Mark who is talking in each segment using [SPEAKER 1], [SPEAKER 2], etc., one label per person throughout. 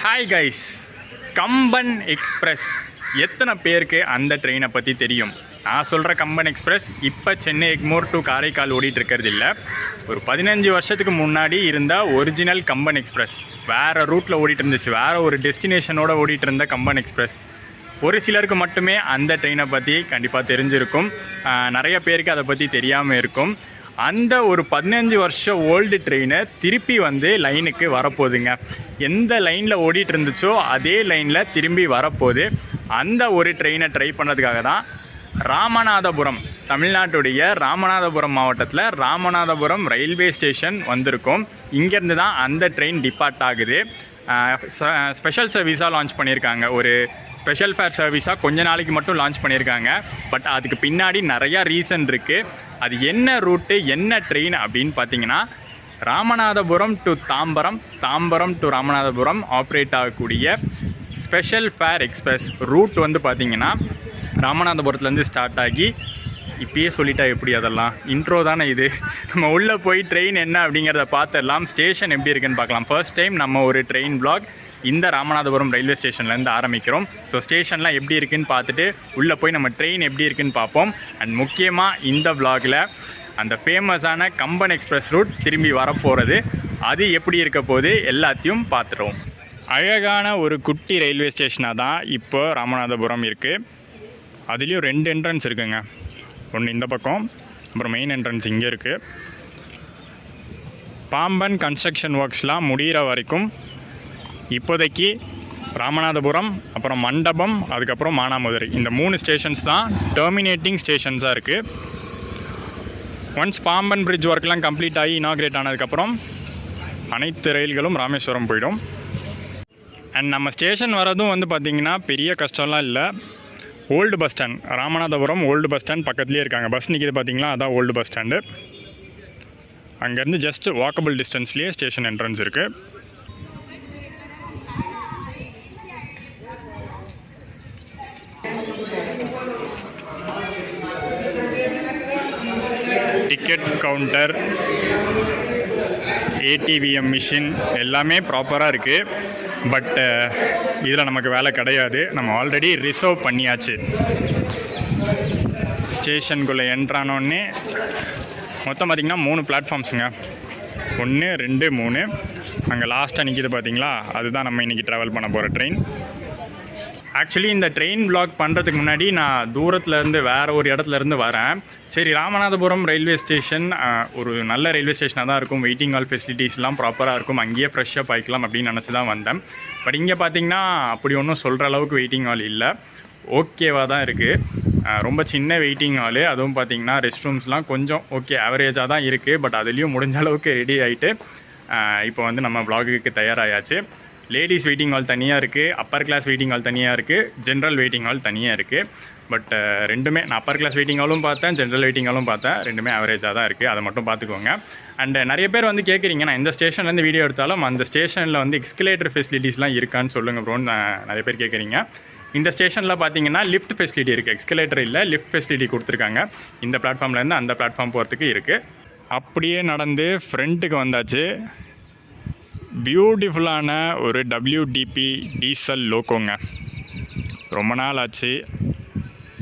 [SPEAKER 1] Hi guys, Kamban express எத்தனை பேருக்கு அந்த ட்ரெயினை பற்றி தெரியும்? நான் சொல்கிற கம்பன் எக்ஸ்பிரஸ் இப்போ சென்னை எக்மோர் டு காரைக்கால் ஓடிட்டு இருக்கிறது இல்லை. ஒரு 15 வருஷத்துக்கு முன்னாடி இருந்த ஒரிஜினல் கம்பன் எக்ஸ்பிரஸ் வேறு ரூட்டில் ஓடிட்டு இருந்துச்சு. வேறு ஒரு டெஸ்டினேஷனோடு ஓடிட்டு இருந்த கம்பன் எக்ஸ்பிரஸ். ஒரு சிலருக்கு மட்டுமே அந்த ட்ரெயினை பற்றி கண்டிப்பாக தெரிஞ்சிருக்கும். நிறைய பேருக்கு அதை பற்றி தெரியாமல் இருக்கும். அந்த ஒரு 15 வருஷம் ஓல்டு ட்ரெயினை திருப்பி லைனுக்கு வரப்போகுதுங்க. எந்த லைனில் ஓடிட்டு இருந்துச்சோ அதே லைனில் திரும்பி வரப்போகுது. அந்த ஒரு ட்ரெயினை ட்ரை பண்ணுறதுக்காக தான் ராமநாதபுரம், தமிழ்நாட்டுடைய ராமநாதபுரம் மாவட்டத்தில் ராமநாதபுரம் ரயில்வே ஸ்டேஷன் வந்திருக்கும். இங்கேருந்து தான் அந்த ட்ரெயின் டிபார்ட் ஆகுது. ஸ்பெஷல் சர்வீஸாக லான்ச் பண்ணியிருக்காங்க. ஒரு ஸ்பெஷல் ஃபேர் சர்வீஸாக கொஞ்ச நாளைக்கு மட்டும் லான்ச் பண்ணியிருக்காங்க. பட் அதுக்கு பின்னாடி நிறையா ரீசன் இருக்குது. அது என்ன ரூட்டு, என்ன ட்ரெயின் அப்படின்னு பார்த்தீங்கன்னா, Ramanathapuram to Tambaram, Tambaram to Ramanathapuram operate ஆகக்கூடிய ஸ்பெஷல் ஃபேர் எக்ஸ்பிரஸ் ரூட் பார்த்தீங்கன்னா ராமநாதபுரத்துலேருந்து ஸ்டார்ட் ஆகி, இப்பயே சொல்லிட்டா எப்படி, அதெல்லாம் இன்ட்ரோ தானே இது. நம்ம உள்ளே போய் ட்ரெயின் என்ன அப்படிங்கிறத பார்த்துடலாம். ஸ்டேஷன் எப்படி இருக்குன்னு பார்க்கலாம். ஃபர்ஸ்ட் டைம் நம்ம ஒரு ட்ரெயின் வ்ளாக் இந்த ராமநாதபுரம் ரயில்வே ஸ்டேஷன்லேருந்து ஆரம்பிக்கிறோம். ஸோ ஸ்டேஷன்லாம் எப்படி இருக்குன்னு பார்த்துட்டு உள்ளே போய் நம்ம ட்ரெயின் எப்படி இருக்குன்னு பார்ப்போம். அண்ட் முக்கியமாக இந்த வ்ளாகில் அந்த ஃபேமஸான கம்பன் எக்ஸ்பிரஸ் ரூட் திரும்பி வரப்போகிறது, அது எப்படி இருக்க போகுது எல்லாத்தையும் பார்த்துருவோம். அழகான ஒரு குட்டி ரயில்வே ஸ்டேஷனாக தான் இப்போ ராமநாதபுரம் இருக்குது. அதுலேயும் 2 என்ட்ரன்ஸ் இருக்குங்க. ஒன்று இந்த பக்கம், அப்புறம் மெயின் என்ட்ரன்ஸ் இங்கே இருக்குது. பாம்பன் கன்ஸ்ட்ரக்ஷன் ஒர்க்ஸ்லாம் முடிகிற வரைக்கும் இப்போதைக்கு ராமநாதபுரம், அப்புறம் மண்டபம், அதுக்கப்புறம் மானாமதுரை, இந்த 3 ஸ்டேஷன்ஸ் தான் டெர்மினேட்டிங் ஸ்டேஷன்ஸாக இருக்குது. ஒன்ஸ் பாம்பன் பிரிட்ஜ் ஒர்க்லாம் கம்ப்ளீட் ஆகி இனாக்ரேட் ஆனதுக்கப்புறம் அனைத்து ரயில்களும் ராமேஸ்வரம் போயிடும். அண்ட் நம்ம ஸ்டேஷன் வரதும் பார்த்திங்கன்னா பெரிய கஷ்டம்லாம் இல்லை. Old bus stand, Ramanathapuram old bus stand பக்கத்துலேயே இருக்காங்க. பஸ் நிற்கிது பார்த்திங்களா, அதான் ஓல்டு பஸ் ஸ்டாண்டு. அங்கேருந்து ஜஸ்ட் வாக்கபிள் டிஸ்டன்ஸ்லேயே ஸ்டேஷன் என்ட்ரன்ஸ் இருக்குது. டிக்கெட் கவுண்டர், ஏடிவிஎம் மிஷின் எல்லாமே ப்ராப்பராக இருக்குது. பட் இதில் நமக்கு வேலை கிடையாது. நம்ம ஆல்ரெடி ரிசர்வ் பண்ணியாச்சு. ஸ்டேஷனுக்குள்ளே என்ட்ரானோடனே மொத்தம் பார்த்திங்கன்னா 3 பிளாட்ஃபார்ம்ஸுங்க. 1, 2, 3. அங்கே லாஸ்ட்டாக நிற்கிது பார்த்திங்களா, அதுதான் நம்ம இன்றைக்கி ட்ராவல் பண்ண போகிற ட்ரெயின். ஆக்சுவலி இந்த ட்ரெயின் வ்ளாக் பண்ணுறதுக்கு முன்னாடி நான் தூரத்துலேருந்து வேறு ஒரு இடத்துலேருந்து வரேன். சரி, ராமநாதபுரம் ரயில்வே ஸ்டேஷன் ஒரு நல்ல ரயில்வே ஸ்டேஷனாக தான் இருக்கும். வெயிட்டிங் ஹால் ஃபெசிலிட்டிஸ்லாம் ப்ராப்பராக இருக்கும். அங்கேயே ஃப்ரெஷ்ஷாக ஆகிக்கலாம் அப்படின்னு நினச்சி தான் வந்தேன். பட் இங்கே பார்த்திங்கன்னா அப்படி ஒன்றும் சொல்கிற அளவுக்கு வெயிட்டிங் ஹால் இல்லை. ஓகேவாக தான் இருக்குது. ரொம்ப சின்ன வெயிட்டிங் ஹாலு. அதுவும் பார்த்திங்கன்னா ரெஸ்ட் ரூம்ஸ்லாம் கொஞ்சம் ஓகே ஆவரேஜாக தான் இருக்குது. பட் அதுலேயும் முடிஞ்ச அளவுக்கு ரெடி ஆகிட்டு இப்போ நம்ம வ்ளாகுக்கு தயாராகியாச்சு. லேடிஸ் வெயிட்டிங் ஹால் தனியாக இருக்குது, அப்பர் கிளாஸ் வெயிட்டிங் ஹால் தனியாக இருக்குது, ஜென்ரல் வெயிட்டிங் ஹால் தனியாக இருக்குது. பட் ரெண்டுமே, நான் அப்பர் கிளாஸ் வெயிட்டிங் ஹாலும் பார்த்தேன், ஜென்ரல் வெயிட்டிங் ஹாலும் பார்த்தேன். ரெண்டுமே ஆவரேஜாக தான் இருக்குது. அதை மட்டும் பார்த்துக்கோங்க. அண்ட் நிறைய பேர் கேட்குறீங்க, நான் இந்த ஸ்டேஷன்லேருந்து வீடியோ எடுத்தாலும் அந்த ஸ்டேஷனில் எக்ஸ்கலேட்டர் ஃபெசிலிட்டிஸ்லாம் இருக்கான்னு சொல்லுங்கள் ப்ரோன்னு நிறைய பேர் கேட்குறீங்க. இந்த ஸ்டேஷனில் பார்த்தீங்கன்னா லிஃப்ட் ஃபெசிலிட்டி இருக்குது. எக்ஸ்கலேட்டர் இல்லை, லிஃப்ட் ஃபெசிலிட்டி கொடுத்துருக்காங்க. இந்த பிளாட்ஃபார்ம்லேருந்து அந்த பிளாட்ஃபார்ம் போகிறதுக்கு இருக்குது. அப்படியே நடந்து ஃப்ரண்ட்டுக்கு வந்தாச்சு. பியூட்டிஃபுல்லான ஒரு WDP டீசல் லோக்கோங்க. ரொம்ப நாள் ஆச்சு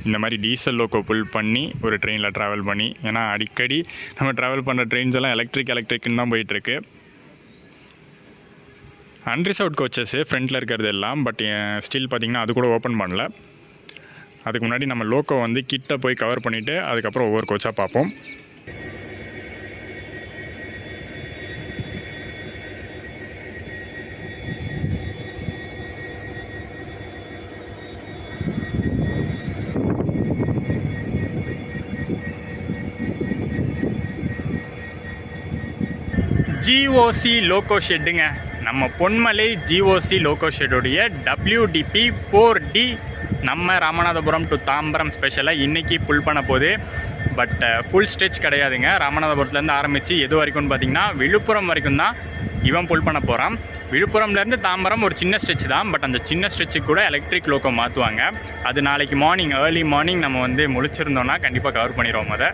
[SPEAKER 1] இந்த மாதிரி டீசல் லோக்கோ புல் பண்ணி ஒரு ட்ரெயினில் ட்ராவல் பண்ணி. ஏன்னா அடிக்கடி நம்ம ட்ராவல் பண்ணுற ட்ரெயின்ஸ் எல்லாம் எலக்ட்ரிக்னு தான் போயிட்டுருக்கு. அன்ரிசர்வ்ட் கோச்சஸ்ஸு ஃப்ரண்ட்டில் இருக்கிறது எல்லாம். பட் ஸ்டில் பார்த்திங்கன்னா அது கூட ஓப்பன் பண்ணல. அதுக்கு முன்னாடி நம்ம லோக்கோ கிட்ட போய் கவர் பண்ணிவிட்டு அதுக்கப்புறம் ஒவ்வொரு கோச்சாக பார்ப்போம். GOC லோக்கோ ஷெட்டுங்க. நம்ம பொன்மலை GOC லோக்கோ ஷெட்டுடைய WDP 4D நம்ம ராமநாதபுரம் டு தாம்பரம் ஸ்பெஷலாக இன்றைக்கி புல் பண்ண போகுது. பட் ஃபுல் ஸ்ட்ரெச் கிடையாதுங்க. ராமநாதபுரத்துலேருந்து ஆரம்பித்து எது வரைக்கும்னு பார்த்திங்கன்னா விழுப்புரம் வரைக்கும் தான் இவன் புல் பண்ண போகிறான். விழுப்புரம்லேருந்து தாம்பரம் ஒரு சின்ன ஸ்ட்ரெச் தான். பட் அந்த சின்ன ஸ்ட்ரெச்சுக்கு கூட எலக்ட்ரிக் லோக்கோ மாற்றுவாங்க. அது நாளைக்கு மார்னிங், ஏர்லி மார்னிங் நம்ம முழிச்சிருந்தோன்னா கண்டிப்பாக கவர் பண்ணிடுவோம். அதை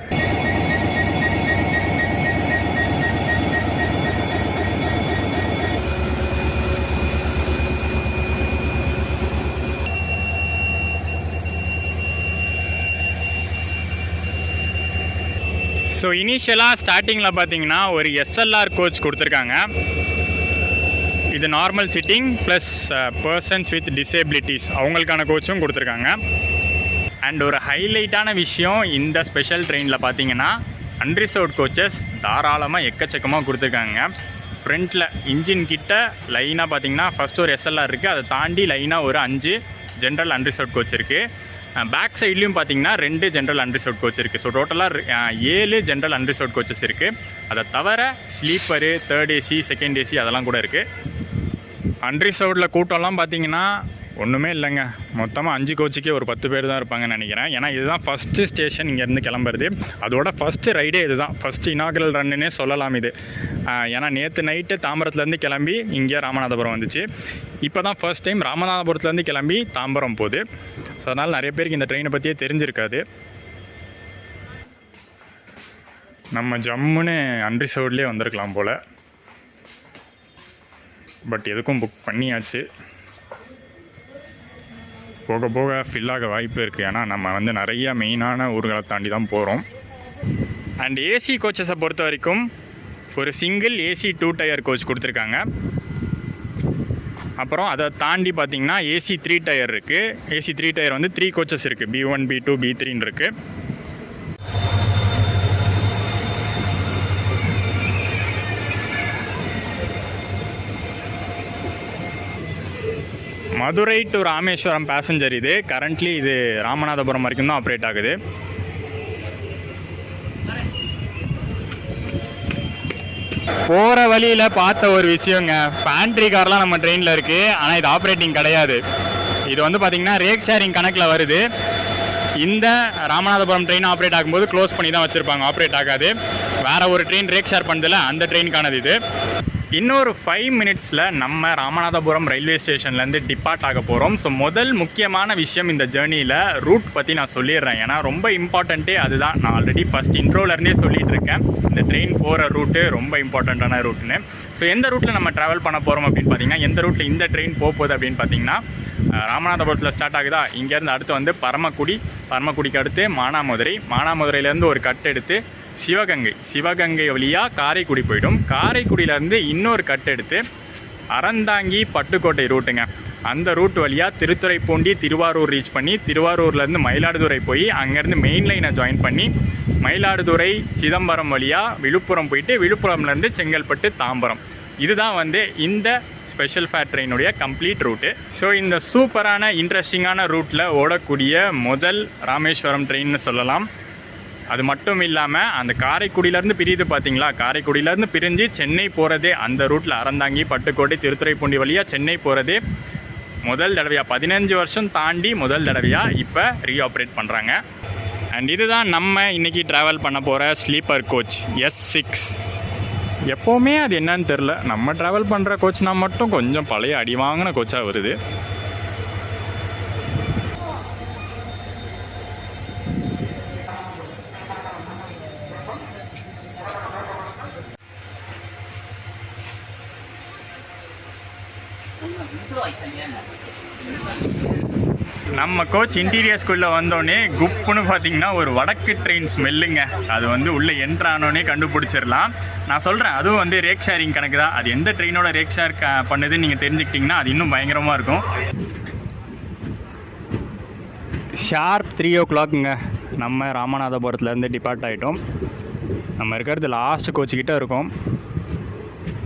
[SPEAKER 1] ஸோ இனிஷியலாக ஸ்டார்டிங்கில் பார்த்தீங்கன்னா ஒரு எஸ்எல்ஆர் கோச் கொடுத்துருக்காங்க. இது normal sitting plus persons with disabilities அவங்களுக்கான கோச்சும் கொடுத்துருக்காங்க. அண்ட் ஒரு ஹைலைட்டான விஷயம் இந்த ஸ்பெஷல் ட்ரெயினில் பார்த்தீங்கன்னா அன்ரிசர்வ்ட் கோச்சஸ் தாராளமாக எக்கச்சக்கமாக கொடுத்துருக்காங்க. ஃப்ரண்ட்டில் இன்ஜின் கிட்ட லைனாக பார்த்தீங்கன்னா ஃபஸ்ட்டு ஒரு எஸ்எல்ஆர் இருக்குது, அதை தாண்டி லைனாக ஒரு 5 ஜென்ரல் அன்ரிசர்வ்ட் கோச் இருக்குது. பேக் சைட்லேயும் பார்த்தீங்கன்னா 2 ஜென்ரல் அன்ரிசர்வ்ட் கோச் இருக்குது. ஸோ டோட்டலாக 7 ஜென்ரல் அன்ரிசர்வ்ட் கோச்சஸ் இருக்குது. அதை தவிர sleeper, 3rd AC, 2nd AC அதெல்லாம் கூட இருக்குது. அன்ரிசர்வ்டில் கூட்டம்லாம் பார்த்தீங்கன்னா ஒன்றுமே இல்லைங்க. மொத்தமாக 5 கோச்சுக்கே ஒரு 10 பேர் தான் இருப்பாங்கன்னு நினைக்கிறேன். ஏன்னா இதுதான் ஃபஸ்ட்டு ஸ்டேஷன் இங்கேருந்து கிளம்புறது. அதோட ஃபஸ்ட்டு ரைடே இது தான், ஃபஸ்ட்டு இனாகரல் ரன்னுன்னே சொல்லலாம் இது. ஏன்னா நேற்று நைட்டு தாம்பரத்துலேருந்து கிளம்பி இங்கே ராமநாதபுரம் வந்துச்சு. இப்போ தான் ஃபர்ஸ்ட் டைம் ராமநாதபுரத்துலேருந்து கிளம்பி தாம்பரம் போகுது. ஸோ அதனால் நிறைய பேருக்கு இந்த ட்ரெயினை பற்றியே தெரிஞ்சிருக்காது. நம்ம ஜம்முன்னு அன்ரிசர்வ்ட்லேயே வந்திருக்கலாம் போல். பட் எதுக்கும் புக் பண்ணியாச்சு. போக போக ஃபில்லாக வாய்ப்பு இருக்குது. ஏன்னா நம்ம வந்து நிறைய மெயினான ஊர்களை தாண்டி தான் போகிறோம். அண்ட் ஏசி கோச்சஸை பொறுத்த வரைக்கும் ஒரு சிங்கிள் ஏசி 2 டயர் கோச் கொடுத்துருக்காங்க. அப்புறம் அதை தாண்டி பார்த்திங்கன்னா ஏசி 3 டயர் இருக்குது. ஏசி 3 டயர் வந்து 3 கோச்சஸ் இருக்குது, B1, B2, B3 இருக்குது. மதுரை டு ராமேஸ்வரம் பேசஞ்சர் இது. கரண்ட்லி இது ராமநாதபுரம் வரைக்கும் தான் ஆப்ரேட் ஆகுது. போகிற வழியில் பார்த்த ஒரு விஷயங்க, பேண்ட்ரி கார்லாம் நம்ம ட்ரெயினில் இருக்குது. ஆனால் இது ஆப்ரேட்டிங் கிடையாது. இது வந்து பார்த்திங்கன்னா ரேக் ஷேரிங் கணக்கில் வருது. இந்த ராமநாதபுரம் ட்ரெயின் ஆப்ரேட் ஆகும்போது க்ளோஸ் பண்ணி தான் வச்சுருப்பாங்க, ஆப்ரேட் ஆகாது. வேறு ஒரு ட்ரெயின் ரேக் ஷேர் பண்ணுறதில்ல, அந்த ட்ரெயினுக்கானது இது. இன்னொரு 5 மினிட்ஸில் நம்ம ராமநாதபுரம் ரயில்வே ஸ்டேஷன்லேருந்து டிபார்ட் ஆக போகிறோம். ஸோ முதல் முக்கியமான விஷயம் இந்த ஜேர்னியில் ரூட் பற்றி நான் சொல்லிடுறேன். ஏன்னா ரொம்ப இம்பார்ட்டண்ட்டே அதுதான். நான் ஆல்ரெடி ஃபஸ்ட் இன்ட்ரோலேருந்தே சொல்லிகிட்டு இருக்கேன், இந்த ட்ரெயின் போகிற ரூட்டு ரொம்ப இம்பார்ட்டண்ட்டான ரூட்டுன்னு. ஸோ எந்த ரூட்டில் நம்ம ட்ராவல் பண்ண போகிறோம் அப்படின்னு பார்த்தீங்கன்னா, எந்த ரூட்டில் இந்த ட்ரெயின் போகுது அப்படின்னு பார்த்தீங்கன்னா, ராமநாதபுரத்தில் ஸ்டார்ட் ஆகுதா, இங்கேருந்து அடுத்து வந்து பரமக்குடிக்கு அடுத்து மானாமதுரையிலேருந்து ஒரு கட் எடுத்து சிவகங்கை வழியாக காரைக்குடி போயிடும். காரைக்குடியிலேருந்து இன்னொரு கட் எடுத்து அறந்தாங்கி பட்டுக்கோட்டை ரூட்டுங்க. அந்த ரூட் வழியாக திருத்துறைப்பூண்டி திருவாரூர் ரீச் பண்ணி, திருவாரூர்லேருந்து மயிலாடுதுறை போய் அங்கேருந்து மெயின் லைனை ஜாயின் பண்ணி மயிலாடுதுறை சிதம்பரம் வழியாக விழுப்புரம் போயிட்டு, விழுப்புரம்லேருந்து செங்கல்பட்டு தாம்பரம். இதுதான் வந்து இந்த ஸ்பெஷல் ஃபேர் ட்ரெயினுடைய கம்ப்ளீட் ரூட்டு. ஸோ இந்த சூப்பரான இன்ட்ரெஸ்டிங்கான ரூட்டில் ஓடக்கூடிய முதல் ராமேஸ்வரம் ட்ரெயின்னு சொல்லலாம். அது மட்டும் இல்லாமல் அந்த காரைக்குடியிலேருந்து பிரியுது பார்த்தீங்களா, காரைக்குடியிலேருந்து பிரிஞ்சு சென்னை போகிறதே அந்த ரூட்டில் அறந்தாங்கி பட்டுக்கோட்டை திருத்துறைப்பூண்டி வழியாக சென்னை போகிறதே முதல் தடவையாக 15 வருஷம் தாண்டி முதல் தடவையாக இப்போ ரீஆப்ரேட் பண்ணுறாங்க. அண்ட் இதுதான் நம்ம இன்றைக்கி ட்ராவல் பண்ண போகிற ஸ்லீப்பர் கோச் S6. எப்போவுமே அது என்னன்னு தெரில, நம்ம ட்ராவல் பண்ணுற கோச்னால் மட்டும் கொஞ்சம் பழைய அடி வாங்கின கோச்சாக வருது. நம்ம கோச் இன்டீரியர்ஸ்குள்ளே வந்தோடனே குப்புன்னு பார்த்தீங்கன்னா ஒரு வடக்கு ட்ரெயின் ஸ்மெல்லுங்க. அது வந்து உள்ளே என்ட்ரானோடனே கண்டுபிடிச்சிடலாம். நான் சொல்கிறேன், அதுவும் வந்து ரேக் ஷேரிங் கணக்கு தான். அது எந்த ட்ரெயினோட ரேக் ஷேர் பண்ணுதுன்னு நீங்கள் தெரிஞ்சுக்கிட்டிங்கன்னா அது இன்னும் பயங்கரமாக இருக்கும். ஷார்ப் 3 o'clockங்க நம்ம ராமநாதபுரத்துலேருந்து டிபார்ட் ஆகிட்டோம். நம்ம இருக்கிறது லாஸ்ட் கோச்சுக்கிட்ட இருக்கோம்.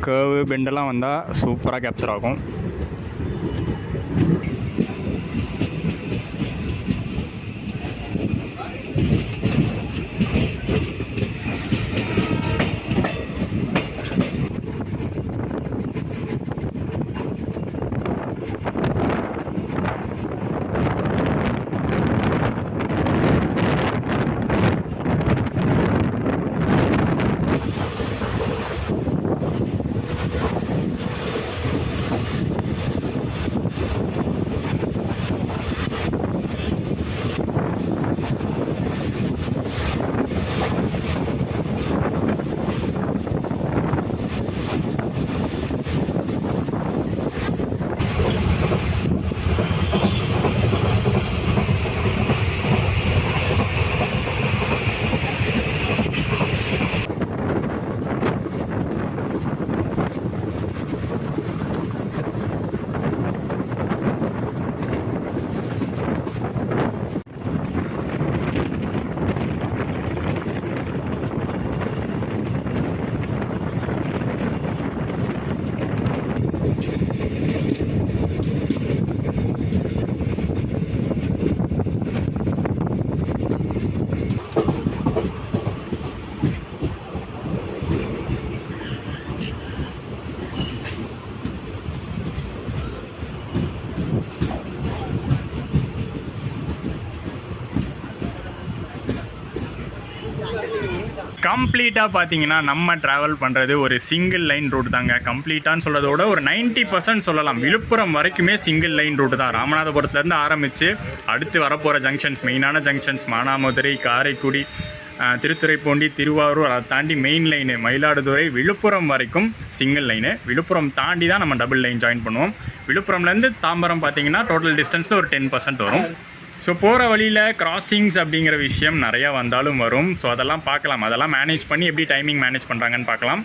[SPEAKER 1] கர்வு பெண்டெல்லாம் வந்தால் சூப்பராக கேப்சர் ஆகும். கம்ப்ளீட்டாக பார்த்தீங்கன்னா நம்ம ட்ராவல் பண்ணுறது ஒரு சிங்கிள் லைன் ரூட் தாங்க. கம்ப்ளீட்டான்னு சொல்கிறதோட ஒரு 90% சொல்லலாம். விழுப்புரம் வரைக்குமே சிங்கிள் லைன் ரூட்டு தான். ராமநாதபுரத்துலேருந்து ஆரம்பித்து அடுத்து வரப்போகிற ஜங்ஷன்ஸ், மெயினான ஜங்ஷன்ஸ் மானாமதுரை, காரைக்குடி, திருத்துறைப்பூண்டி, திருவாரூர், அதை தாண்டி மெயின் லைனு மயிலாடுதுறை, விழுப்புரம் வரைக்கும் சிங்கிள் லைனு. விழுப்புரம் தாண்டி தான் நம்ம டபுள் லைன் ஜாயின் பண்ணுவோம். விழுப்புரம்லேருந்து தாம்பரம் பார்த்தீங்கன்னா டோட்டல் டிஸ்டன்ஸில் ஒரு 10% வரும். ஸோ போகிற வழியில் கிராசிங்ஸ் அப்படிங்கிற விஷயம் நிறையா வந்தாலும் வரும். ஸோ அதெல்லாம் பார்க்கலாம். அதெல்லாம் மேனேஜ் பண்ணி எப்படி டைமிங் மேனேஜ் பண்ணுறாங்கன்னு பார்க்கலாம்.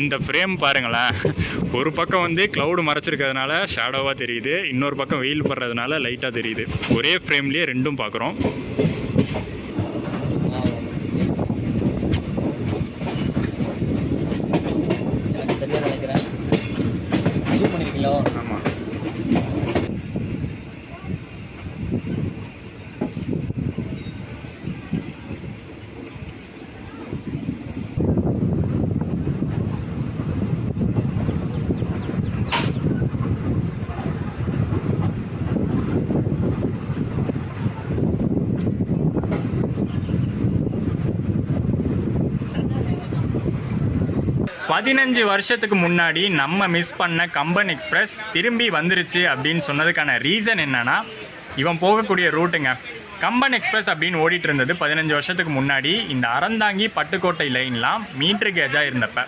[SPEAKER 1] இந்த ஃப்ரேம் பாருங்களேன், ஒரு பக்கம் வந்து க்ளவுடு மறைச்சிருக்கிறதுனால ஷேடோவாக தெரியுது, இன்னொரு பக்கம் வெயில் படுறதுனால லைட்டாக தெரியுது. ஒரே ஃப்ரேம்லேயே ரெண்டும் பார்க்குறோம். ஆமாம், 15 வருஷத்துக்கு முன்னாடி நம்ம மிஸ் பண்ண கம்பன் எக்ஸ்பிரஸ் திரும்பி வந்துருச்சு அப்படின்னு சொன்னதுக்கான ரீசன் என்னன்னா, இவன் போகக்கூடிய ரூட்டுங்க. கம்பன் எக்ஸ்பிரஸ் அப்படின்னு ஓடிட்டு இருந்தது 15 வருஷத்துக்கு முன்னாடி இந்த அறந்தாங்கி பட்டுக்கோட்டை லைன்லாம் மீட்ரு கேஜாக இருந்தப்ப.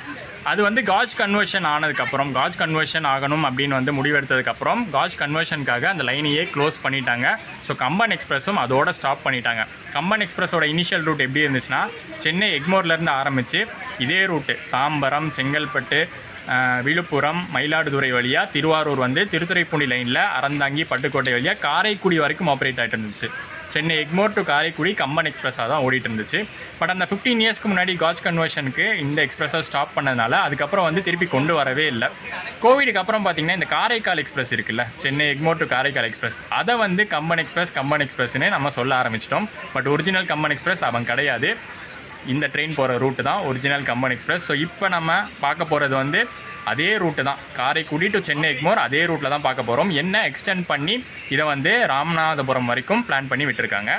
[SPEAKER 1] அது வந்து காஜ் கன்வர்ஷன் ஆனதுக்கப்புறம், காஜ் கன்வர்ஷன் ஆகணும் அப்படின்னு வந்து முடிவெடுத்ததுக்கப்புறம் காஜ் கன்வர்ஷனுக்காக அந்த லைனையே க்ளோஸ் பண்ணிட்டாங்க. ஸோ கம்பன் எக்ஸ்பிரஸும் அதோட ஸ்டாப் பண்ணிட்டாங்க. கம்பன் எக்ஸ்பிரஸோட இனிஷியல் ரூட் எப்படி இருந்துச்சுன்னா, சென்னை எக்மோர்லேருந்து ஆரம்பித்து இதே ரூட்டு தாம்பரம், செங்கல்பட்டு, விழுப்புரம், மயிலாடுதுறை வழியாக திருவாரூர் வந்து திருத்துறைப்பூண்டி லைனில் அறந்தாங்கி பட்டுக்கோட்டை வழியாக காரைக்குடி வரைக்கும் ஆப்ரேட் ஆகிட்டு இருந்துச்சு. சென்னை எக்மோர் டு காரைக்குடி கம்பன் எக்ஸ்பிரஸாக தான் ஓடிட்டு இருந்துச்சு. பட் அந்த 15 இயர்ஸ்க்கு முன்னாடி காஜ் கன்வர்ஷனுக்கு இந்த எக்ஸ்பிரஸை ஸ்டாப் பண்ணதுனால அதுக்கப்புறம் வந்து திருப்பி கொண்டு வரவே இல்லை. கோவிடுக்கு அப்புறம் பார்த்திங்கன்னா இந்த காரைக்கால் எக்ஸ்பிரஸ் இருக்குல்ல, சென்னை எக்மோர் டு காரைக்கால் எக்ஸ்பிரஸ், அதை வந்து கம்பன் எக்ஸ்பிரஸ்னே நம்ம சொல்ல ஆரம்பிச்சிட்டோம். பட் ஒரிஜினல் கம்பன் எக்ஸ்பிரஸ் அவன் கிடையாது. இந்த ட்ரெயின் போகிற ரூட்டு தான் ஒரிஜினல் கம்பன் எக்ஸ்பிரஸ். ஸோ இப்போ நம்ம பார்க்க போகிறது வந்து அதே ரூட்டு தான், காரைக்குடி டு சென்னை எக்மோர் அதே ரூட்டில் தான் பார்க்க போகிறோம். என்ன எக்ஸ்டெண்ட் பண்ணி இதை வந்து ராமநாதபுரம் வரைக்கும் பிளான் பண்ணி விட்டுருக்காங்க.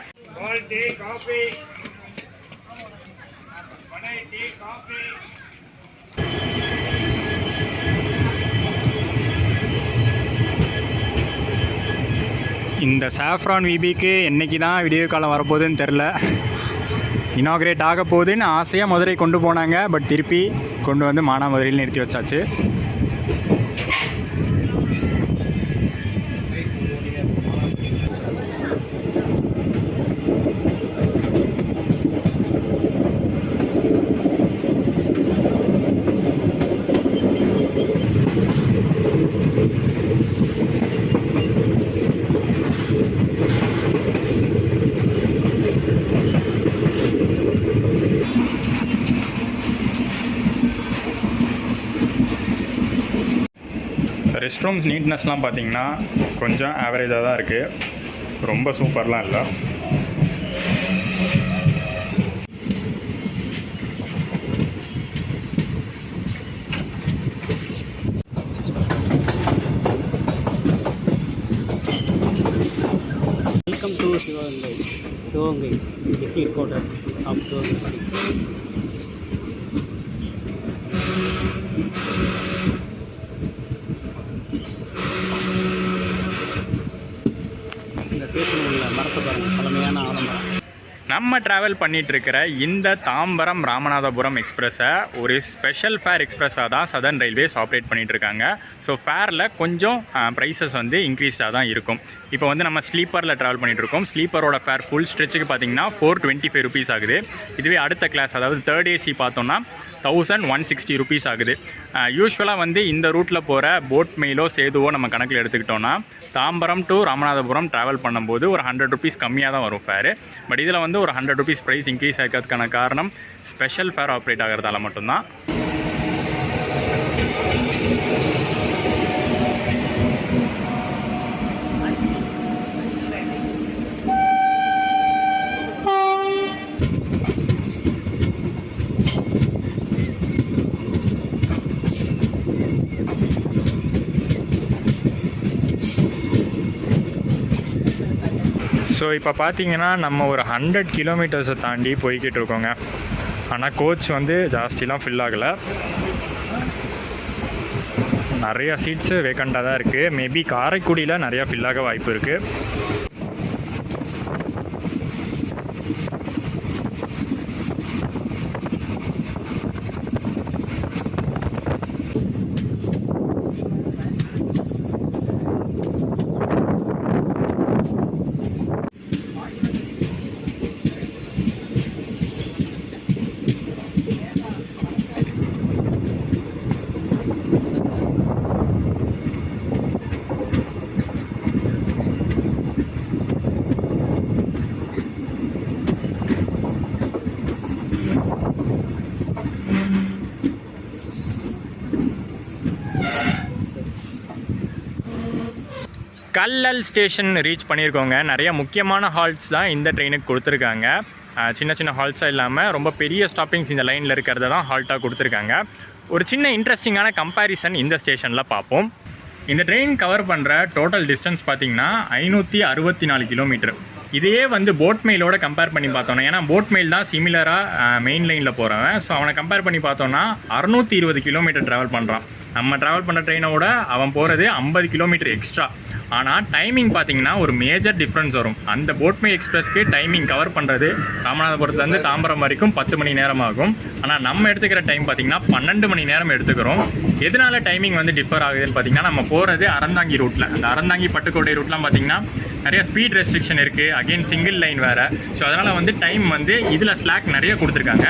[SPEAKER 1] இந்த சாஃப்ரான் விபிக்கு என்றைக்கு தான் விடியோ காலம் வரப்போகுதுன்னு தெரில. இனாக்ரேட் ஆக போகுதுன்னு ஆசையாக மதுரை கொண்டு போனாங்க. பட் திருப்பி கொண்டு வந்து மானாமதுரையில் நிறுத்தி வச்சாச்சு. ரெஸ்ட் ரூம்ஸ் நீட்னஸ்லாம் பார்த்திங்கன்னா கொஞ்சம் ஆவரேஜாக தான் இருக்குது, ரொம்ப சூப்பர்லாம் இல்லை.
[SPEAKER 2] Welcome to Sivaganga district quarters of Sivaganga. இந்த ஸ்டேஷன் உள்ள மரத்தை பாருங்கள், பழமையான ஆலமரம்.
[SPEAKER 1] நம்ம ட்ராவல் பண்ணிகிட்ருக்கிற இந்த தாம்பரம் ராமநாதபுரம் எக்ஸ்பிரஸை ஒரு ஸ்பெஷல் ஃபேர் எக்ஸ்பிரஸாக தான் சதர்ன் ரயில்வேஸ் ஆப்ரேட் பண்ணிகிட்ருக்காங்க. ஸோ ஃபேரில் கொஞ்சம் ப்ரைஸஸ் வந்து இன்க்ரீஸ்டாக தான் இருக்கும். இப்போ வந்து நம்ம ஸ்லீப்பரில் ட்ராவல் பண்ணிகிட்ருக்கோம். ஸ்லீப்பரோட ஃபேர் ஃபுல் ஸ்ட்ரெச்சுக்கு பார்த்திங்கன்னா 425 rupees ஆகுது. இதுவே அடுத்த கிளாஸ் அதாவது 3rd AC பார்த்தோன்னா 1160 rupees ஆகுது. யூஸ்வலாக வந்து இந்த ரூட்டில் போகிற போட் மெயிலோ சேதுவோ நம்ம கணக்கில் எடுத்துக்கிட்டோன்னா தாம்பரம் டு ராமநாதபுரம் ட்ராவல் பண்ணும்போது ஒரு 100 rupees கம்மியாக தான் வரும் ஃபேரு. பட் இதில் வந்து ஒரு 100 rupees ப்ரைஸ் இன்க்ரீஸ் ஆகிறதுக்கான காரணம் ஸ்பெஷல் ஃபேர் ஆப்ரேட் ஆகிறதால மட்டும்தான். ஸோ இப்போ பார்த்தீங்கன்னா நம்ம ஒரு 100 kilometers தாண்டி போய்கிட்டு இருக்கோங்க. ஆனால் கோச் வந்து ஜாஸ்திலாம் ஃபில் ஆகலை. நிறையா சீட்ஸு வேக்கண்ட்டாக தான் இருக்குது. மேபி காரைக்குடியில் நிறையா ஃபில் ஆக வாய்ப்பு இருக்குது. கல்லல் ஸ்டேஷன் ரீச் பண்ணியிருக்கோங்க. நிறைய முக்கியமான ஹால்ட்ஸ் தான் இந்த ட்ரெயினுக்கு கொடுத்துருக்காங்க. சின்ன சின்ன ஹால்ட்ஸாக இல்லாமல் ரொம்ப பெரிய ஸ்டாப்பிங்ஸ் இந்த லைனில் இருக்கிறத தான் ஹால்ட்டாக கொடுத்துருக்காங்க. ஒரு சின்ன இன்ட்ரெஸ்டிங்கான கம்பேரிசன் இந்த ஸ்டேஷனில் பார்ப்போம். இந்த ட்ரெயின் கவர் பண்ணுற டோட்டல் டிஸ்டன்ஸ் பார்த்திங்கன்னா 564 kilometer. இதையே வந்து போட் மெயிலோட கம்பேர் பண்ணி பார்த்தோன்னா, ஏன்னா போட் மெயில் தான் சிமிலராக மெயின் லைனில் போகிறவன். ஸோ அவனை கம்பேர் பண்ணி பார்த்தோன்னா 620 kilometer ட்ராவல் பண்ணுறான். நம்ம ட்ராவல் பண்ணுற ட்ரெயினோட அவன் போகிறது 50 kilometer எக்ஸ்ட்ரா. ஆனால் டைமிங் பார்த்திங்கன்னா ஒரு மேஜர் டிஃப்ரென்ஸ் வரும். அந்த போட் மெயில் எக்ஸ்பிரஸ்க்கு டைமிங் கவர் பண்ணுறது ராமநாதபுரத்துலேருந்து தாம்பரம் வரைக்கும் 10 மணி நேரம் ஆகும். ஆனால் நம்ம எடுத்துக்கிற டைம் பார்த்திங்கன்னா 12 மணி நேரம் எடுத்துக்கிறோம். எதனால் டைமிங் வந்து டிஃபர் ஆகுதுன்னு பார்த்திங்கன்னா, நம்ம போகிறது அறந்தாங்கி ரூட்டில். அந்த அறந்தாங்கி பட்டுக்கோட்டை ரூட்லாம் பார்த்திங்கன்னா நிறைய ஸ்பீட் ரெஸ்ட்ரிக்ஷன் இருக்குது. அகெயின் சிங்கிள் லைன் வேறு. ஸோ அதனால் வந்து டைம் வந்து இதில் ஸ்லாக் நிறைய கொடுத்துருக்காங்க.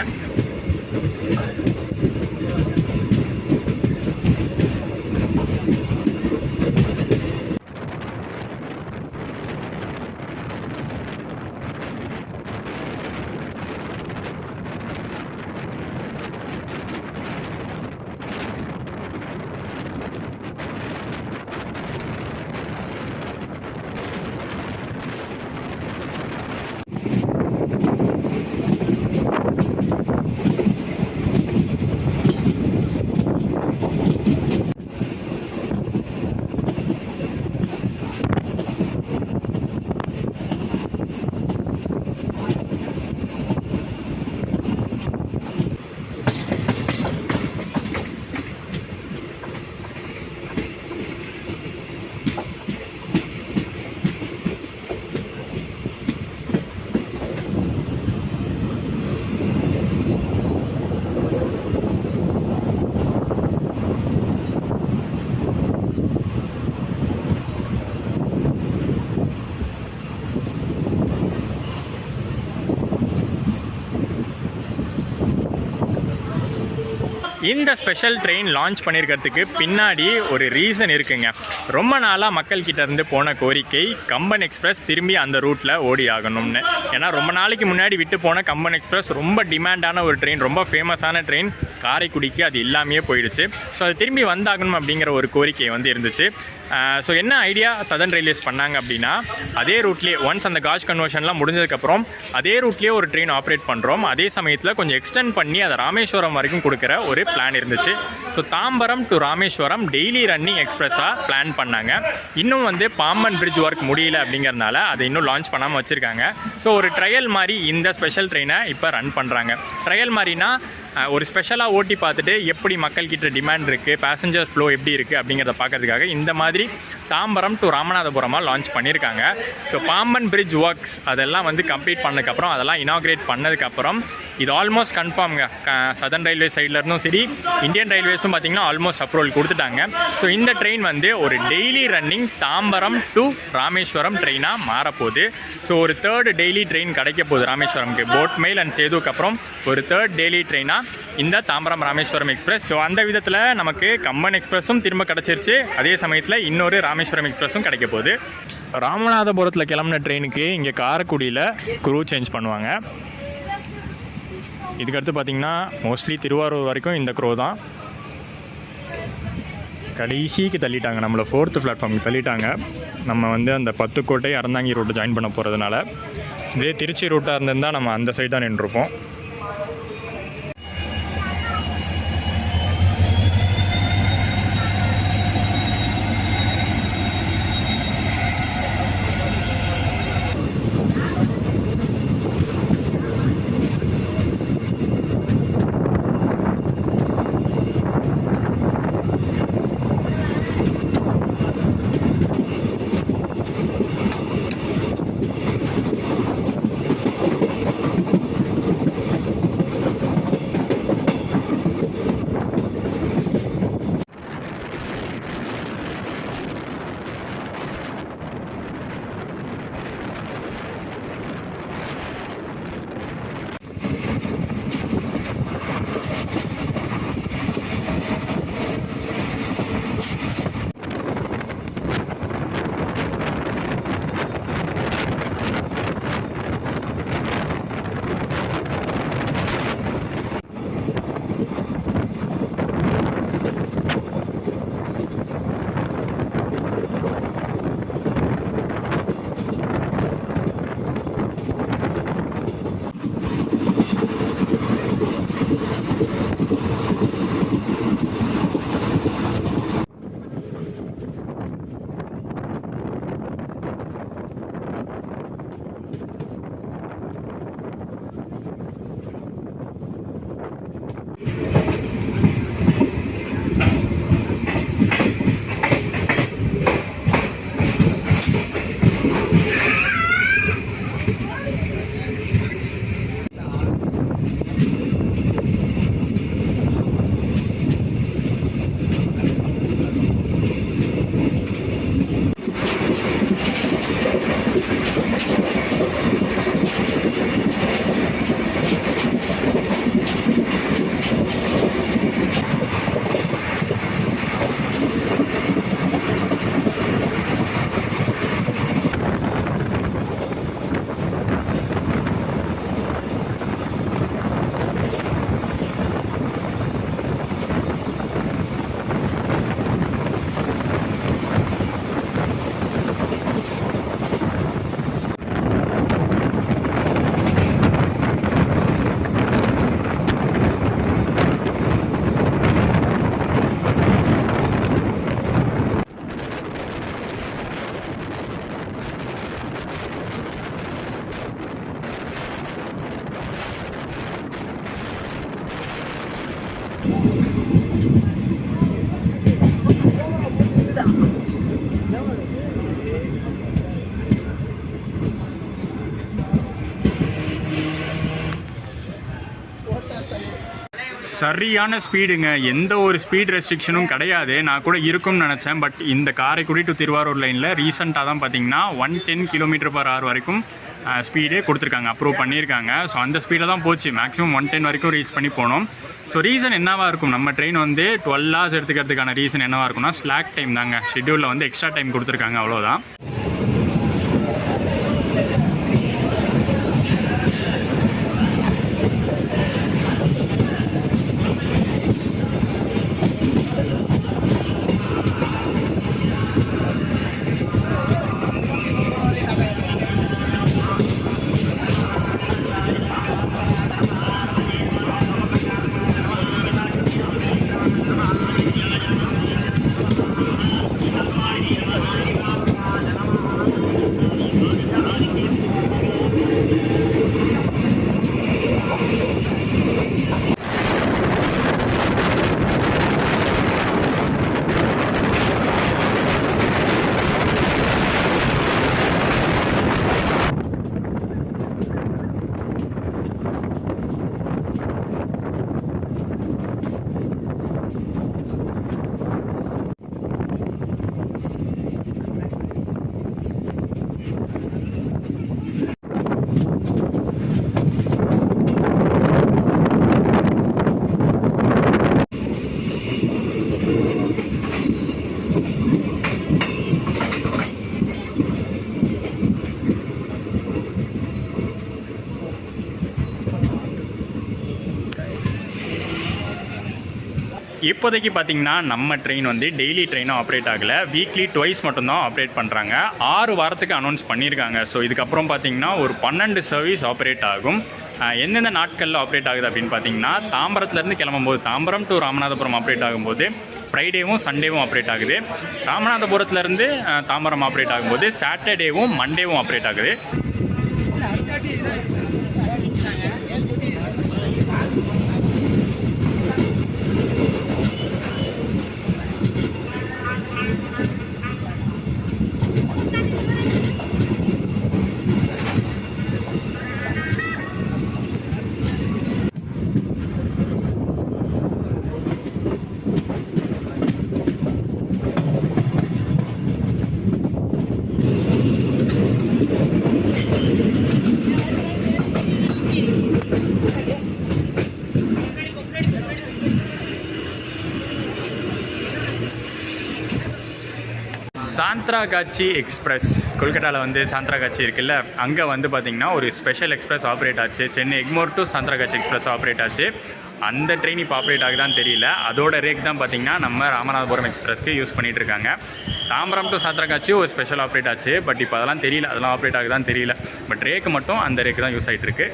[SPEAKER 1] இந்த ஸ்பெஷல் ட்ரெயின் லான்ச் பண்ணியிருக்கிறதுக்கு பின்னாடி ஒரு ரீசன் இருக்குங்க. ரொம்ப நாளாக மக்கள்கிட்ட இருந்து போன கோரிக்கை கம்பன் எக்ஸ்பிரஸ் திரும்பி அந்த ரூட்டில் ஓடி ஆகணும்னு. ஏன்னா ரொம்ப நாளைக்கு முன்னாடி விட்டு போன கம்பன் எக்ஸ்பிரஸ் ரொம்ப டிமாண்டான ஒரு ட்ரெயின், ரொம்ப ஃபேமஸான ட்ரெயின். காரைக்குடிக்கு அது இல்லாமையே போயிடுச்சு. ஸோ அது திரும்பி வந்தாகணும் அப்படிங்கிற ஒரு கோரிக்கை வந்து இருந்துச்சு. ஸோ என்ன ஐடியா சதர்ன் ரயில்வேஸ் பண்ணாங்க அப்படின்னா, அதே ரூட்லேயே ஒன்ஸ் அந்த காஜ் கன்வர்ஷன்லாம் முடிஞ்சதுக்கப்புறம் அதே ரூட்லேயே ஒரு ட்ரெயின் ஆப்ரேட் பண்ணுறோம். அதே சமயத்தில் கொஞ்சம் எக்ஸ்டெண்ட் பண்ணி அதை ராமேஸ்வரம் வரைக்கும் கொடுக்குற ஒரு பிளான் இருந்துச்சு. So Tambaram to Rameswaram daily running எக்ஸ்பிரஸாக பிளான் பண்ணாங்க. இன்னும் வந்து பாம்பன் பிரிட்ஜ் ஒர்க் முடியல அப்படிங்கிறதுனால அதை இன்னும் லான்ச் பண்ணாமல் வச்சுருக்காங்க. ஸோ ஒரு ட்ரையல் மாதிரி இந்த ஸ்பெஷல் ட்ரெயினை இப்போ ரன் பண்ணுறாங்க. ட்ரையல் மாதிரினா ஒரு ஸ்பெஷலாக ஓட்டி பார்த்துட்டு எப்படி மக்கள்கிட்ட டிமாண்ட் இருக்குது, பேசஞ்சர்ஸ் ஃப்ளோ எப்படி இருக்குது அப்படிங்கிறத பார்க்கறதுக்காக இந்த மாதிரி தாம்பரம் டு ராமநாதபுரமாக லான்ச் பண்ணியிருக்காங்க. ஸோ பாம்பன் பிரிட்ஜ் ஒர்க்ஸ் அதெல்லாம் வந்து கம்ப்ளீட் பண்ணதுக்கப்புறம், அதெல்லாம் இனாக்ரேட் பண்ணதுக்கப்புறம் இது ஆல்மோஸ்ட் கன்ஃபார்ம்ங்க. சதர்ன் ரயில்வே சைடில் இருந்தும் சரி, இந்தியன் ரயில்வேஸும் பார்த்திங்கன்னா ஆல்மோஸ்ட் அப்ரூவல் கொடுத்துட்டாங்க. ஸோ இந்த ட்ரெயின் வந்து ஒரு daily running Tambaram to Rameswaram ட்ரெயினாக மாறப்போகுது. ஸோ ஒரு தேர்ட் டெய்லி ட்ரெயின் கிடைக்க போகுது ராமேஸ்வரம்க்கு. போட் மெயில் அண்ட் சேதுக்கு அப்புறம் ஒரு தேர்ட் டெய்லி ட்ரெயினாக இந்த தாம்பரம் ராமேஸ்வரம் எக்ஸ்பிரஸ். ஸோ அந்த விதத்தில் நமக்கு கம்பன் எக்ஸ்பிரஸும் திரும்ப கிடச்சிருச்சு, அதே சமயத்தில் இன்னொரு ராமேஸ்வரம் எக்ஸ்பிரஸும் கிடைக்க போகுது. ராமநாதபுரத்தில் கிளம்புன ட்ரெயினுக்கு இங்கே காரைக்குடியில் க்ரூ சேஞ்ச் பண்ணுவாங்க. இதுக்கடுத்து பார்த்திங்கன்னா மோஸ்ட்லி திருவாரூர் வரைக்கும் இந்த க்ரோ தான். கடைசிக்கு தள்ளிட்டாங்க, நம்மளை 4th பிளாட்ஃபார்முக்கு தள்ளிட்டாங்க. நம்ம வந்து அந்த 10 கோட்டை அறந்தாங்கி ரூட்டை ஜாயின் பண்ண போகிறதுனால, இதே திருச்சி ரூட்டாக இருந்திருந்தால் நம்ம அந்த சைடு தான் நின்றுருப்போம். சரியான ஸ்பீடுங்க, எந்த ஒரு ஸ்பீட் ரெஸ்ட்ரிக்ஷனும் கிடையாது. நான் கூட இருக்கும்னு நினச்சேன், பட் இந்த காரைக்குடி டு திருவாரூர் லைனில் ரீசெண்டாக தான் பார்த்தீங்கன்னா 110 km/h வரைக்கும் ஸ்பீடே கொடுத்துருக்காங்க, அப்ரூவ் பண்ணியிருக்காங்க. ஸோ அந்த ஸ்பீடில் தான் போச்சு, மேக்ஸிமம் 110 வரைக்கும் ரீச் பண்ணி போனோம். ஸோ ரீசன் என்னவாக இருக்கும், நம்ம ட்ரெயின் வந்து 12 hours எடுத்துக்கிறதுக்கான ரீசன் என்னவாக இருக்கும்னா ஸ்லாக் டைம் தாங்க. ஷெட்யூலில் வந்து எக்ஸ்ட்ரா டைம் கொடுத்துருக்காங்க, அவ்வளோதான். இப்போதைக்கு பார்த்தீங்கன்னா நம்ம ட்ரெயின் வந்து டெய்லி ட்ரெயினும் ஆப்ரேட் ஆகலை, வீக்லி ட்வைஸ் மட்டும்தான் ஆப்ரேட் பண்ணுறாங்க. 6 வாரத்துக்கு அனௌன்ஸ் பண்ணியிருக்காங்க. ஸோ இதுக்கப்புறம் பார்த்தீங்கன்னா ஒரு 12 சர்வீஸ் ஆப்ரேட் ஆகும். எந்தெந்த நாட்களில் ஆப்ரேட் ஆகுது அப்படின்னு பார்த்தீங்கன்னா, தாம்பரத்துலேருந்து கிளம்பும்போது தாம்பரம் டு ராமநாதபுரம் ஆப்ரேட் ஆகும்போது ஃப்ரைடேவும் சண்டேவும் ஆப்ரேட் ஆகுது. ராமநாதபுரத்துலேருந்து தாம்பரம் ஆப்ரேட் ஆகும்போது சாட்டர்டேவும் மண்டேவும் ஆப்ரேட் ஆகுது. சாந்த்ராகாச்சி எக்ஸ்பிரஸ், கொல்கட்டாவில் வந்து சாந்த்ராகாச்சி இருக்குல்ல, அங்கே வந்து பார்த்திங்கன்னா ஒரு ஸ்பெஷல் எக்ஸ்பிரஸ் ஆப்ரேட் ஆச்சு. Chennai Egmore to Santragachi express operate ஆச்சு. அந்த ட்ரெயின் இப்போ ஆப்ரேட் ஆகுதான்னு தெரியல. அதோட ரேக் தான் பார்த்திங்கன்னா நம்ம ராமநாதபுரம் எக்ஸ்பிரஸ்க்கு யூஸ் பண்ணிகிட்டு இருக்காங்க. தாம்பரம் டு சாந்த்ராகாச்சி ஒரு ஸ்பெஷல் ஆப்ரேட் ஆச்சு. பட் இப்போ அதெல்லாம் தெரியல, அதெல்லாம் ஆப்ரேட் ஆகுதான்னு தெரியல. பட் ரேக்கு மட்டும் அந்த ரேக்கு தான் யூஸ் ஆகிட்டு இருக்கு.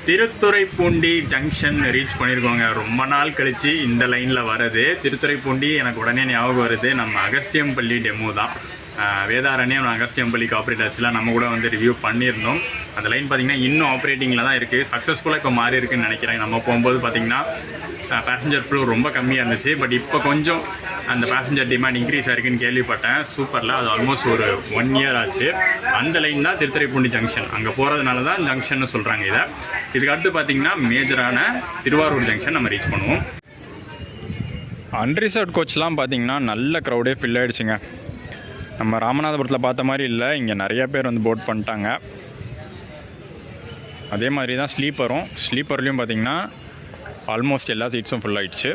[SPEAKER 1] திருத்துறைப்பூண்டி ஜங்ஷன் ரீச் பண்ணியிருக்கோங்க. ரொம்ப நாள் கழித்து இந்த லைனில் வருது. திருத்துறைப்பூண்டி எனக்கு உடனே ஞாபகம் வருது, நம்ம அகஸ்தியம்பள்ளி டெமோ தான். வேதாரண்யம் அகஸ்தியம்பள்ளிக்கு ஆப்ரேட் ஆச்சுல, நம்ம கூட வந்து ரிவ்யூ பண்ணியிருந்தோம். அந்த லைன் பார்த்திங்கன்னா இன்னும் ஆப்ரேட்டிங்கில் தான் இருக்குது. சக்ஸஸ்ஃபுல்லாக இப்போ மாறி இருக்குன்னு நினைக்கிறேன். நம்ம போகும்போது பார்த்திங்கன்னா பேசஞ்சர் ஃப்ளோ ரொம்ப கம்மியாக இருந்துச்சு. பட் இப்போ கொஞ்சம் அந்த பேசஞ்சர் டிமாண்ட் இன்க்ரீஸ் ஆகிருக்குன்னு கேள்விப்பட்டேன். சூப்பரில் அது ஆல்மோஸ்ட் ஒரு 1 இயர் ஆச்சு. அந்த லைன் தான் திருத்துறைப்பூண்டி ஜங்ஷன். அங்கே போகிறதுனால தான் ஜங்ஷன்னு சொல்கிறாங்க இதை. இதுக்கு அடுத்து பார்த்திங்கன்னா மேஜரான திருவாரூர் ஜங்ஷன் நம்ம ரீச் பண்ணுவோம். அன்ரிசர்வ் கோச்லாம் பார்த்திங்கன்னா நல்ல க்ரௌடே ஃபில் ஆகிடுச்சுங்க. நம்ம ராமநாதபுரத்தில் பார்த்த மாதிரி இல்லை, இங்கே நிறையா பேர் வந்து போட் பண்ணிட்டாங்க. அதே மாதிரி தான் ஸ்லீப்பர்லேயும் பார்த்திங்கன்னா ஆல்மோஸ்ட் எல்லா சீட்ஸும் ஃபுல் ஆகிடுச்சு.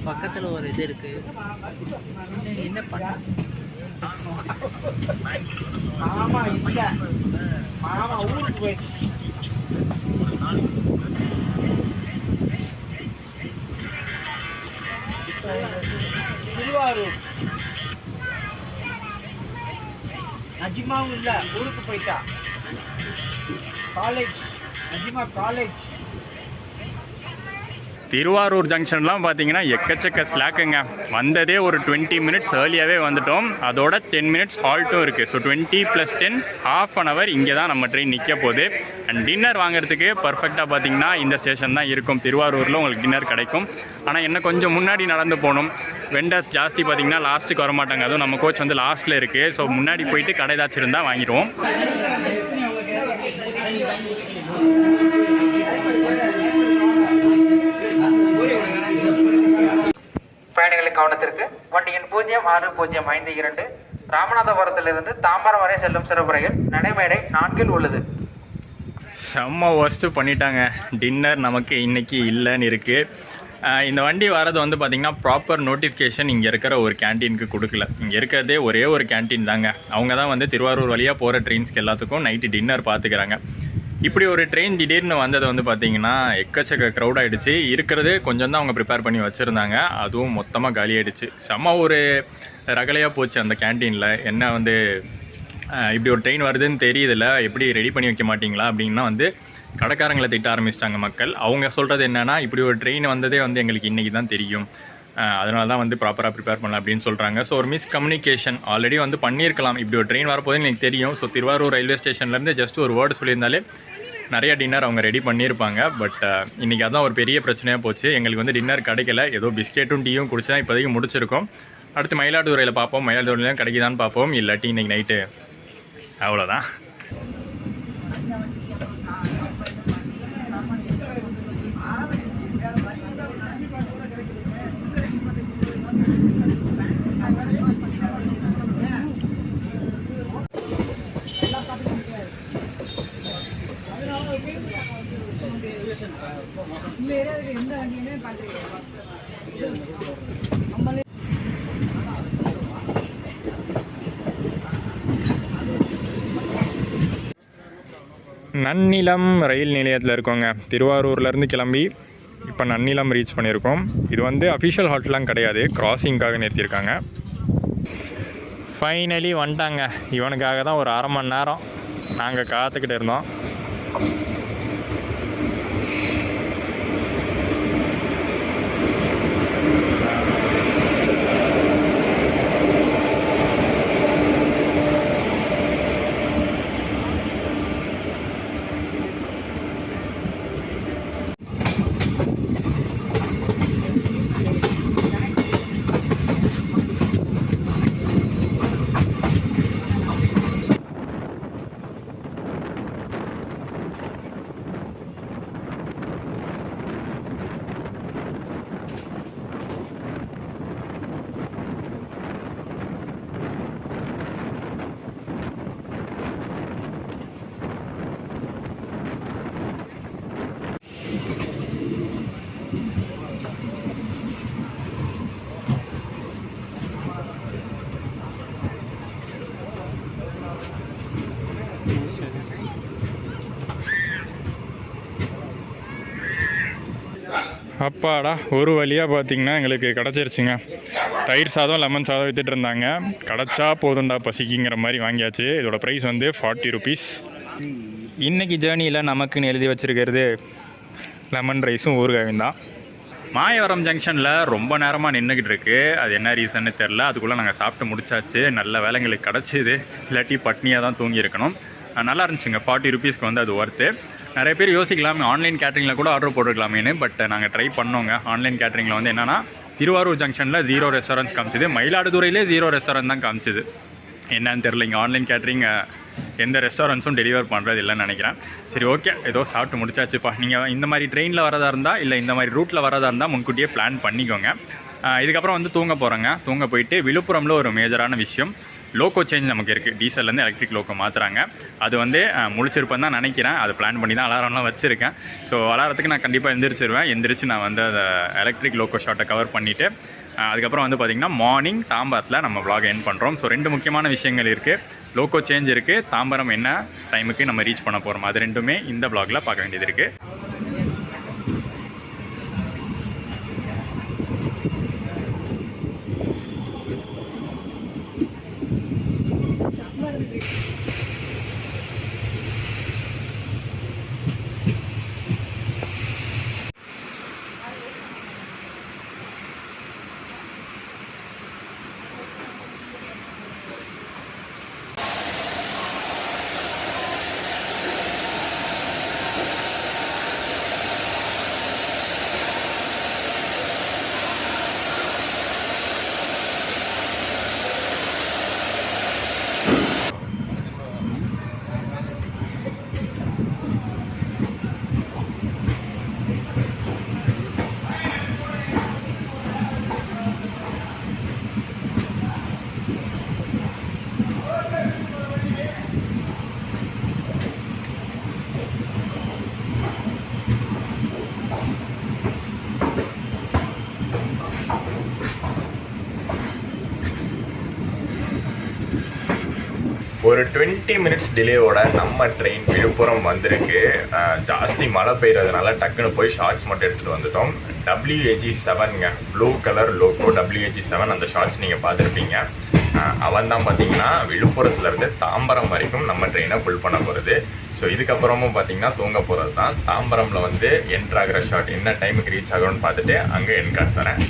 [SPEAKER 3] பக்கத்துல ஒரு இது இருக்கு. என்ன பண்ண மாமா இல்ல, மாமா ஊருக்கு போய் திருவாரூர். நஜிமாவும் இல்ல, ஊருக்கு போயிட்டா. College Najima college.
[SPEAKER 1] திருவாரூர் ஜங்ஷன்லாம் பார்த்தீங்கன்னா எக்கச்சக்க ஸ்லாக்குங்க. வந்ததே ஒரு 20 மினிட்ஸ் ஏர்லியாகவே வந்துட்டோம். அதோட 10 மினிட்ஸ் ஹால்ட்டும் இருக்குது. ஸோ 20 + 10 ½ அன் ஹவர் இங்கே தான் நம்ம ட்ரெயின் நிற்க போகுது. அண்ட் டின்னர் வாங்குறதுக்கு பர்ஃபெக்டாக பார்த்தீங்கன்னா இந்த ஸ்டேஷன் தான் இருக்கும். திருவாரூரில் உங்களுக்கு டின்னர் கிடைக்கும். ஆனால் என்ன கொஞ்சம் முன்னாடி நடந்து போகணும். வெண்டர்ஸ் ஜாஸ்தி பார்த்தீங்கன்னா லாஸ்ட்டுக்கு வரமாட்டாங்க. அதுவும் நம்ம கோச் வந்து லாஸ்ட்டில் இருக்குது. ஸோ முன்னாடி போயிட்டு கடை ஏதாச்சும் இருந்தால் வாங்கிடுவோம்.
[SPEAKER 4] பயணிகளின் கவனத்திற்கு வண்டி எண் 0605 ராமநாதபுரத்திலிருந்து தாம்பரம் வரை செல்லும் சிறப்பு ரயில் நடைமேடை 4 உள்ளது.
[SPEAKER 1] செம்ம ஒஸ்ட்டு பண்ணிட்டாங்க. டின்னர் நமக்கு இன்றைக்கி இல்லைன்னு இருக்குது. இந்த வண்டி வரது வந்து பார்த்திங்கன்னா ப்ராப்பர் நோட்டிஃபிகேஷன் இங்கே இருக்கிற ஒரு கேன்டீனுக்கு கொடுக்கல. இங்கே இருக்கிறதே ஒரே ஒரு கேன்டீன் தாங்க. அவங்க தான் வந்து திருவாரூர் வழியாக போகிற ட்ரெயின்ஸ்க்கு எல்லாத்துக்கும் நைட்டு டின்னர் பார்த்துக்கிறாங்க. இப்படி ஒரு ட்ரெயின் திடீர்னு வந்தது வந்து பார்த்திங்கன்னா எக்கச்சக்க க்ரௌட் ஆகிடுச்சு. இருக்கிறது கொஞ்சம் தான் அவங்க ப்ரிப்பேர் பண்ணி வச்சுருந்தாங்க, அதுவும் மொத்தமாக காலி ஆகிடுச்சு. செம்ம ஒரு ரகலையாக போச்சு அந்த கேன்டீனில். என்ன வந்து இப்படி ஒரு ட்ரெயின் வருதுன்னு தெரியுதில்ல, எப்படி ரெடி பண்ணி வைக்க மாட்டிங்களா அப்படின்னா வந்து கடைக்காரங்களை திட்ட ஆரம்பிச்சிட்டாங்க மக்கள். அவங்க சொல்கிறது என்னென்னா, இப்படி ஒரு ட்ரெயின் வந்ததே வந்து எங்களுக்கு இன்றைக்கி தான் தெரியும், அதனால தான் வந்து ப்ராப்பராக ப்ரிப்பேர் பண்ணலாம் அப்படின்னு சொல்கிறாங்க. ஸோ ஒரு மிஸ்கம்யூனிகேஷன் ஆல்ரெடி வந்து பண்ணியிருக்கலாம். இப்படி ஒரு ட்ரெயின் வரப்போதுன்னு எனக்கு தெரியும். ஸோ திருவாரூர் ரயில்வே ஸ்டேஷன்லேருந்து ஜஸ்ட் ஒரு வேர்டு சொல்லியிருந்தாலே நிறைய டின்னர் அவங்க ரெடி பண்ணியிருப்பாங்க. பட் இன்றைக்கி அதான் ஒரு பெரிய பிரச்சனையாக போச்சு. எங்களுக்கு வந்து டின்னர் கிடைக்கல. ஏதோ பிஸ்கெட்டும் டீயும் குடிச்சு தான் இப்போதைக்கு முடிச்சிருக்கோம். அடுத்து மயிலாடுதுறையில் பார்ப்போம். மயிலாடுதுறையிலும் கிடைக்குதான்னு பார்ப்போம். இல்லாட்டி இன்றைக்கி நைட்டு அவ்வளோதான். நன்னிலம் ரயில் நிலையத்தில் இருக்கோங்க. திருவாரூர்லேருந்து கிளம்பி இப்போ நன்னிலம் ரீச் பண்ணியிருக்கோம். இது வந்து அஃபிஷியல் ஹால்ட்லாம் கிடையாது, கிராசிங்காக நிறுத்தியிருக்காங்க. ஃபைனலி வந்துட்டாங்க. இவனுக்காக தான் ஒரு அரை மணி நேரம் நாங்கள் காத்துக்கிட்டு இருந்தோம். அப்பாடா, ஒரு வழியாக பார்த்திங்கன்னா எங்களுக்கு கிடச்சிருச்சுங்க. தயிர் சாதம் லெமன் சாதம் விற்றுட்டு இருந்தாங்க. கிடச்சா போதுண்டா பசிக்குங்கிற மாதிரி வாங்கியாச்சு. இதோட ப்ரைஸ் வந்து 40 ருபீஸ். இன்றைக்கி ஜேர்னியில் நமக்குன்னு எழுதி வச்சுருக்கிறது லெமன் ரைஸும் ஊறுகாயும் தான். மாயவரம் ஜங்ஷனில் ரொம்ப நேரமாக நின்றுக்கிட்டு இருக்குது. அது என்ன ரீசன்னு தெரில. அதுக்குள்ளே நாங்கள் சாப்பிட்டு முடிச்சாச்சு. நல்ல வேலைங்களுக்கு கிடச்சிது, இல்லாட்டி பட்னியாக தான் தூங்கியிருக்கணும். நல்லா இருந்துச்சுங்க. 40 ருபீஸ்க்கு வந்து அது ஒர்த்து. நிறைய பேர் யோசிக்கலாம் ஆன்லைன் கேட்ரிங்கில் கூட ஆர்டர் போட்டுக்கலாமேன்னு. பட் நாங்கள் ட்ரை பண்ணோங்க. ஆன்லைன் கேட்ரிங்கில் வந்து என்னென்னா திருவாரூர் ஜங்ஷனில் 0 ரெஸ்டாரண்ட்ஸ் காமிச்சிது, மயிலாடுதுறையிலே 0 ரெஸ்டாரண்ட் தான் காமிச்சிது. என்னன்னு தெரில, இங்கே ஆன்லைன் கேட்ரிங் எந்த ரெஸ்டாரண்ட்ஸும் டெலிவர் பண்ணுறது இல்லைன்னு நினைக்கிறேன். சரி, ஓகே, ஏதோ சாப்பிட்டு முடிச்சாச்சுப்பா. நீங்கள் இந்த மாதிரி ட்ரெயினில் வரதா இருந்தால் இல்லை இந்த மாதிரி ரூட்டில் வரதா இருந்தால் முன்கூட்டியே பிளான் பண்ணிக்கோங்க. இதுக்கப்புறம் வந்து தூங்க போகிறோங்க. தூங்க போயிட்டு விழுப்புரமில் ஒரு மேஜரான விஷயம், லோக்கோ சேஞ்ச் நமக்கு இருக்குது. டீசல்லேருந்து எலக்ட்ரிக் லோக்கோ மாற்றுறாங்க. அது வந்து முழிச்சிருப்பேன் தான் நினைக்கிறேன். அது பிளான் பண்ணி தான் அலாரம்லாம் வச்சுருக்கேன். ஸோ அலாரத்துக்கு நான் கண்டிப்பாக எந்திரிச்சு நான் வந்து அதை எலக்ட்ரிக் லோக்கோ ஷாட்டை கவர் பண்ணிவிட்டு அதுக்கப்புறம் வந்து பார்த்திங்கன்னா மார்னிங் தாம்பரத்தில் நம்ம vlog எண்ட் பண்ணுறோம். ஸோ 2 முக்கியமான விஷயங்கள் இருக்குது. லோக்கோ சேஞ்ச் இருக்குது, தாம்பரம் என்ன டைமுக்கு நம்ம ரீச் பண்ண போகிறோம், அது ரெண்டுமே இந்த vlogல பார்க்க வேண்டியது இருக்குது. ஒரு 20 மினிட்ஸ் டிலேவோட நம்ம ட்ரெயின் விழுப்புரம் வந்திருக்கு. ஜாஸ்தி மழை பெய்யறதுனால டக்குன்னு போய் ஷார்ட்ஸ் மட்டும் எடுத்துகிட்டு வந்துட்டோம். WAG7ங்க, ப்ளூ கலர் லோகோ WAG7, அந்த ஷார்ட்ஸ் நீங்கள் பார்த்துருப்பீங்க. அவன் தான் பார்த்தீங்கன்னா விழுப்புரத்துலேருந்து தாம்பரம் வரைக்கும் நம்ம ட்ரெயினை ஃபுல் பண்ண போகிறது. ஸோ இதுக்கப்புறமும் பார்த்தீங்கன்னா தூங்க போகிறது தான். தாம்பரமில் வந்து என்ட்ராகிற ஷார்ட் என்ன டைமுக்கு ரீச் ஆகணும்னு பார்த்துட்டு அங்கே என் கார்டு தரேன்.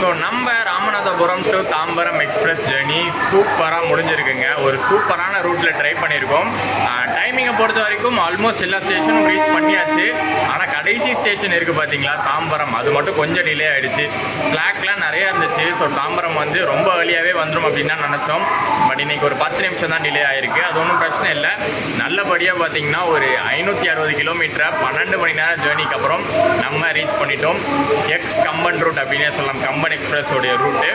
[SPEAKER 1] ஸோ நம்ம Ramanathapuram to Tambaram express journey சூப்பராக முடிஞ்சிருக்குங்க. ஒரு சூப்பரான ரூட்டில் ட்ரை பண்ணியிருக்கோம். டைமிங்கை பொறுத்த வரைக்கும் ஆல்மோஸ்ட் எல்லா ஸ்டேஷனும் ரீச் பண்ணியாச்சு. ஆனால் கடைசி ஸ்டேஷன் இருக்குது பார்த்தீங்களா, தாம்பரம், அது மட்டும் கொஞ்சம் டிலே ஆகிடுச்சு. ஸ்லாக்லாம் நிறையா இருந்துச்சு. ஸோ தாம்பரம் வந்து ரொம்ப வழியாகவே வந்துடும் அப்படின்னு தான் நினச்சோம். பட் இன்றைக்கி ஒரு 10 நிமிஷம் தான் டிலே ஆகிருக்கு. அது ஒன்றும் பிரச்சனை இல்லை. நல்லபடியாக பார்த்தீங்கன்னா ஒரு 560 கிலோமீட்டரை 12 மணி நேரம் ஜேர்னிக்கு அப்புறம் நம்ம ரீச் பண்ணிட்டோம். கம்பன் ரூட் அப்படின்னே சொல்லலாம், கம்பன் எக்ஸ்பிரஸோடைய ரூட்டு.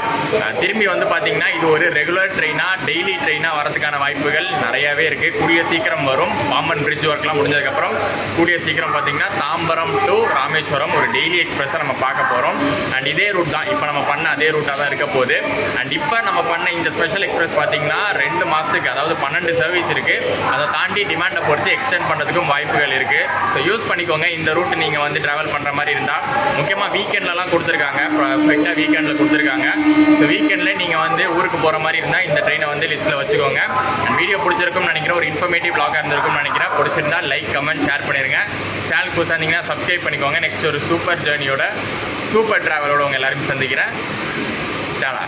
[SPEAKER 1] திரும்பி வந்து பார்த்தீங்கன்னா இது ஒரு ரெகுலர் ட்ரெயினாக, டெய்லி ட்ரெயினாக வரதுக்கான வாய்ப்புகள் நிறையாவே இருக்குது. கூடிய சீக்கிரம் வரும். பாம்பன் பிரிட்ஜ் ஒர்க்லாம் முடிஞ்சதுக்கப்புறம் கூடிய சீக்கிரம் பார்த்தீங்கன்னா தாம்பரம் டு ராமேஸ்வரம் ஒரு டெய்லி எக்ஸ்பிரஸை நம்ம பார்க்க போகிறோம். அண்ட் இதே ரூட் தான் இப்போ நம்ம பண்ண அதே ரூட்டாக தான் இருக்க போகுது. அண்ட் இப்போ நம்ம பண்ண இந்த ஸ்பெஷல் எக்ஸ்பிரஸ் பார்த்தீங்கன்னா 2 மாதத்துக்கு, அதாவது 12 சர்வீஸ் இருக்குது. அதை தாண்டி டிமாண்டை பொறுத்து எக்ஸ்டெண்ட் பண்ணுறதுக்கும் வாய்ப்புகள் இருக்குது. ஸோ யூஸ் பண்ணிக்கோங்க. இந்த ரூட் நீங்கள் வந்து ட்ராவல் பண்ணுற மாதிரி இருந்தால், முக்கியமாக வீக்கெண்ட்லலாம் கொடுத்துருக்காங்க, பர்ஃபெக்டாக வீக்கெண்டில் கொடுத்துருக்காங்க. ஸோ வீக்கெண்டில் நீங்கள் வந்து ஊருக்கு போகிற மாதிரி இருந்தால் இந்த ட்ரெயினை வந்து லிஸ்ட்டில் வச்சுக்கோங்க. அண்ட் வீடியோ பிடிச்சிருக்கும்னு நினைக்கிறேன். ஒரு இன்ஃபர்மேட்டிவ் வ்ளாகாக இருந்திருக்கும்னு நினைக்கிறேன். பிடிச்சிருந்தா லைக், கமெண்ட், ஷேர் பண்ணிடுங்க. சேனல் புதுசாக இருந்தீங்கன்னா சப்ஸ்கிரைப் பண்ணிக்கோங்க. நெக்ஸ்ட் ஒரு சூப்பர் ஜேர்னியோட, சூப்பர் ட்ராவலோட உங்கள் எல்லாருமே சந்திக்கிறேன். டாடா.